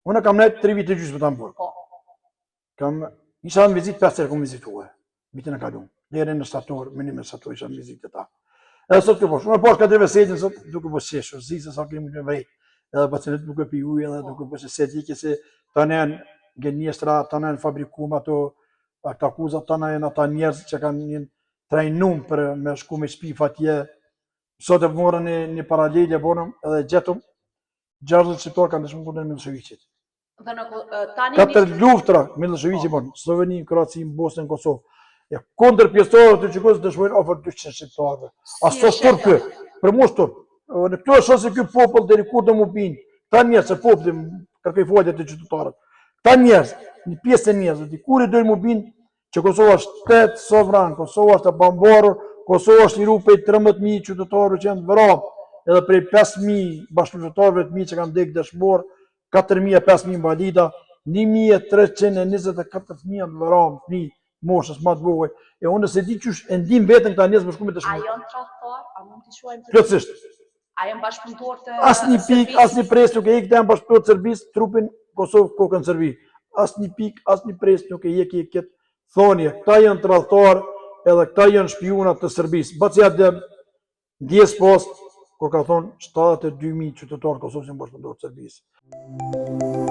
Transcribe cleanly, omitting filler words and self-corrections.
Unë kam nejtë 3 vite gjysmë të më bërë. Isha në vizit 5 herë kom vizituar. Vitin e kalum. Deri në stator, minim e stator isha në vizit të ta. Edhe sot kjo posh. Unë posh ka 3 vesetin sot duke po shesh, zisë sa kemi në vrejt. Edhe pacientet duke pi ujë, edhe duke po se dike se tanen gjenjestra, tanen fabrikum ato akuzat tana janë ata njerëz që kanë një trajnum për me shku me shpif atje. Sot e morën një paralelje bonëm edhe gjetëm 60 shqiptar kanë dëshmuar kundër Miloševićit. Dhe në tani 4 luftra Miloševići bon, Sloveni, Kroaci, Bosnë, Kosovë. Ja kundër pjesëtarëve të Gjukosë dëshmojnë afër 200 shqiptarëve. Aso turp kë, për mua turp. Në këto është se ky popull deri kur do mu bin. Këta njerëz se populli kërkoi falje të qytetarëve. Këta njerëz, një pjesë e njerëzve, dikur do mu bin që Kosova është shtet sovran, Kosova është e pambarur, Kosova është liru prej 13.000 qytetarëve që janë vrarë, edhe prej 5.000 bashkëpunëtorëve të mi që kanë degë dëshmor, 4.000-5.000 invalida, 1.324 fëmijë të vrarë, fëmijë moshës më të vogël. E unë se di qysh e ndim veten këta njerëz më shku me të shmur. A janë tradhtar? A mund t'i shuajmë të Plotësisht. A janë bashkëpunëtor të Asnjë pikë, asnjë presë nuk e ikë janë bashkëpunëtor të Serbisë, trupin Kosovë kokën Serbi. Asnjë pikë, asnjë presë nuk e ikë këtë thonje. Këta janë tradhtar, edhe këta janë shpiuna të Serbisë. Bacia ndjes post kur ka thonë 72.000 qytetarë Kosovës janë bashkëpunëtor të Serbisë.